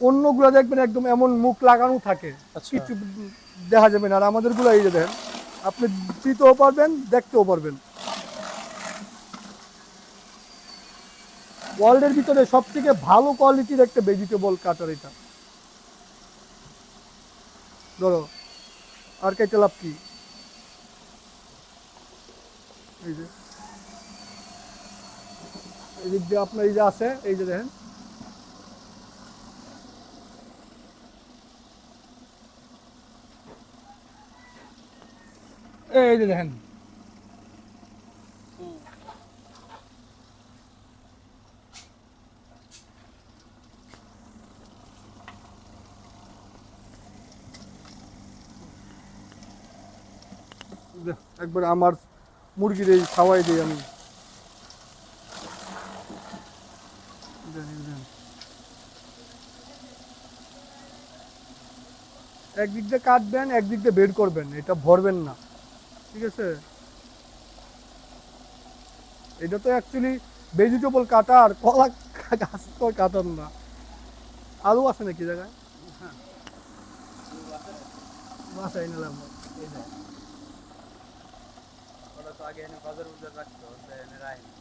অন্যগুলো দেখবেন একদম এমন মুখ লাগানো থাকে, আচ্ছা। কিছু দেখা যাবে না। আর আমাদের গুলো এই যে দেখেন, আপনি দিতেও পারবেন, দেখতেও পারবেন। ওয়ার্ল্ডের ভিতরে সব থেকে ভালো কোয়ালিটির একটা ভেজিটেবল কাটার এটা। ধরো আর কেটে লাভ কি, এই যে এই দিক দিয়ে আপনার এই যে আছে, এই যে দেখেন, এই যে দেখেন, একবার আমার মুরগির এই খাওয়াই দিই আমি। একদিক দিয়ে কাটবেন, একদিক দিয়ে বের করবেন, এটা ভরবেন না, ঠিক আছে। এটা তো অ্যাকচুয়ালি ভেজিটেবল কাটার, কলা গাছ তো কাটার না। আলু আছে নাকি জায়গায়? বাসায় নিলাম। এই যে ওটা তো আগে এনে বাজার বুজার রাখতো, এনে রাখেনি।